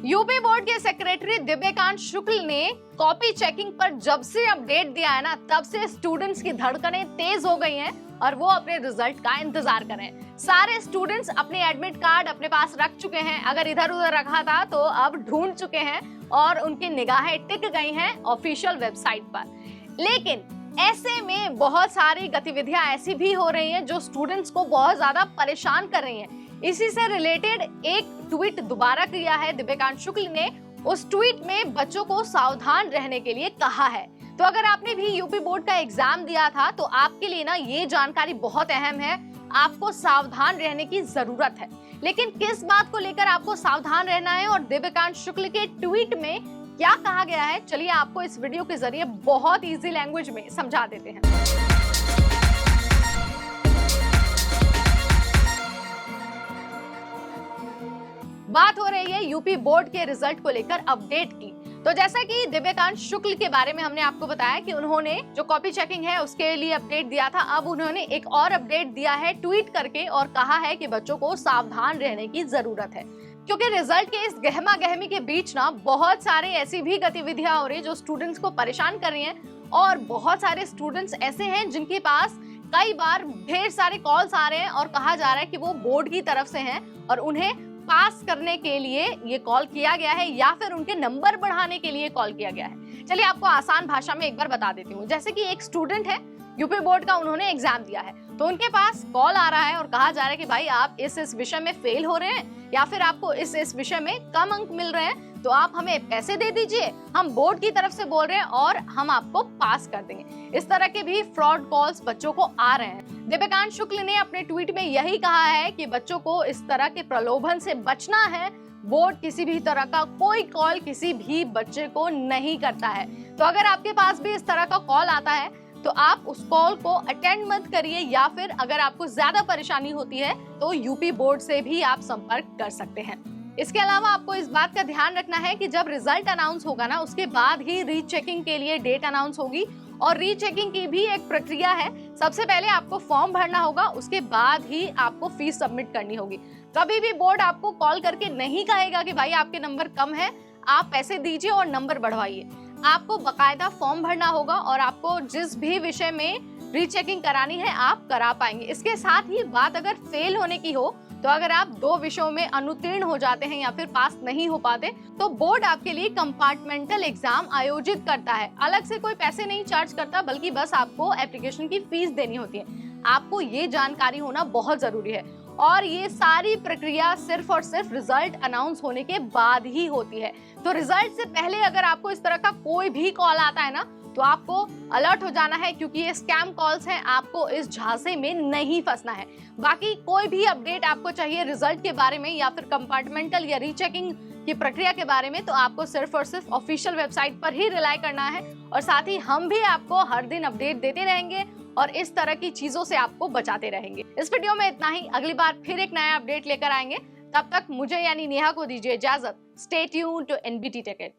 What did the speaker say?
UP board के secretary Divyakant शुक्ल ने copy checking पर जब से अपडेट दिया है ना, तब से स्टूडेंट्स की धड़कनें तेज हो गई हैं और वो अपने रिजल्ट का इंतजार कर रहे हैं। सारे स्टूडेंट्स अपने एडमिट कार्ड अपने पास रख चुके हैं, अगर इधर उधर रखा था तो अब ढूंढ चुके हैं और उनकी निगाहें टिक गई हैं ऑफिशियल वेबसाइट पर। लेकिन ऐसे में बहुत सारी गतिविधियां ऐसी भी हो रही हैं जो स्टूडेंट्स को बहुत ज्यादा परेशान कर रही हैं। इसी से रिलेटेड एक ट्वीट दोबारा किया है दिव्यकांत शुक्ल ने। उस ट्वीट में बच्चों को सावधान रहने के लिए कहा है। तो अगर आपने भी यूपी बोर्ड का एग्जाम दिया था तो आपके लिए ना ये जानकारी बहुत अहम है। आपको सावधान रहने की जरूरत है, लेकिन किस बात को लेकर आपको सावधान रहना है और दिव्यकांत शुक्ल के ट्वीट में क्या कहा गया है, चलिए आपको इस वीडियो के जरिए बहुत इजी लैंग्वेज में समझा देते हैं। बात हो रही है यूपी बोर्ड के रिजल्ट को लेकर अपडेट की। तो जैसा कि दिव्यकांत शुक्ल के बारे में हमने आपको बताया कि उन्होंने जो कॉपी चेकिंग है उसके लिए अपडेट दिया था, अब उन्होंने एक और अपडेट दिया है ट्वीट करके और कहा है कि बच्चों को सावधान रहने की जरूरत है, क्योंकि रिजल्ट के इस गहमा गहमी के बीच ना बहुत सारे ऐसी भी गतिविधियां हो रही है जो स्टूडेंट्स को परेशान कर रही हैं और बहुत सारे स्टूडेंट्स ऐसे हैं जिनके पास कई बार ढेर सारे कॉल्स आ रहे हैं और कहा जा रहा है कि वो बोर्ड की तरफ से हैं और उन्हें पास करने के लिए ये कॉल किया गया है या फिर उनके नंबर बढ़ाने के लिए कॉल किया गया है। चलिए आपको आसान भाषा में एक बार बता देती हूँ। जैसे कि एक स्टूडेंट है, यूपी बोर्ड का उन्होंने एग्जाम दिया है, तो उनके पास कॉल आ रहा है और कहा जा रहा है कि भाई आप इस विषय में फेल हो रहे हैं या फिर आपको इस विषय में कम अंक मिल रहे हैं, तो आप हमें पैसे दे दीजिए, हम बोर्ड की तरफ से बोल रहे हैं और हम आपको पास कर देंगे। इस तरह के भी फ्रॉड कॉल्स बच्चों को आ रहे हैं। दिव्यकांत शुक्ल ने अपने ट्वीट में यही कहा है कि बच्चों को इस तरह के प्रलोभन से बचना है। बोर्ड किसी भी तरह का कोई कॉल किसी भी बच्चे को नहीं करता है। तो अगर आपके पास भी इस तरह का कॉल आता है तो आप उस कॉल को अटेंड मत करिए, या फिर अगर आपको ज्यादा परेशानी होती है तो यूपी बोर्ड से भी आप संपर्क कर सकते हैं। इसके अलावा आपको इस बात का ध्यान रखना है कि जब रिजल्ट अनाउंस होगा ना, उसके बाद ही रीचेकिंग के लिए डेट अनाउंस होगी और रीचेकिंग की भी एक प्रक्रिया है। सबसे पहले आपको फॉर्म भरना होगा, उसके बाद ही आपको फीस सबमिट करनी होगी। कभी भी बोर्ड आपको कॉल करके नहीं कहेगा कि भाई आपके नंबर कम है, आप पैसे दीजिए और नंबर बढ़वाइए। आपको बकायदा फॉर्म भरना होगा और आपको जिस भी विषय में रीचेकिंग करानी है आप करा पाएंगे। इसके साथ ही बात अगर फेल होने की हो, तो अगर आप 2 विषयों में अनुत्तीर्ण हो जाते हैं या फिर पास नहीं हो पाते, तो बोर्ड आपके लिए कंपार्टमेंटल एग्जाम आयोजित करता है। अलग से कोई पैसे नहीं चार्ज करता, बल्कि बस आपको एप्लीकेशन की फीस देनी होती है। आपको ये जानकारी होना बहुत जरूरी है और ये सारी प्रक्रिया सिर्फ और सिर्फ रिजल्ट अनाउंस होने के बाद ही होती है। तो रिजल्ट से पहले अगर आपको इस तरह का कोई भी कॉल आता है ना, तो आपको अलर्ट हो जाना है, क्योंकि ये स्कैम कॉल्स हैं। आपको इस झांसे में नहीं फंसना है। बाकी कोई भी अपडेट आपको चाहिए रिजल्ट के बारे में या फिर कंपार्टमेंटल या रीचेकिंग की प्रक्रिया के बारे में, तो आपको सिर्फ और सिर्फ ऑफिशियल वेबसाइट पर ही रिलाई करना है। और साथ ही हम भी आपको हर दिन अपडेट देते रहेंगे और इस तरह की चीजों से आपको बचाते रहेंगे। इस वीडियो में इतना ही, अगली बार फिर एक नया अपडेट लेकर आएंगे। तब तक मुझे यानी नेहा को दीजिए इजाजत। Stay tuned to NBT ticket.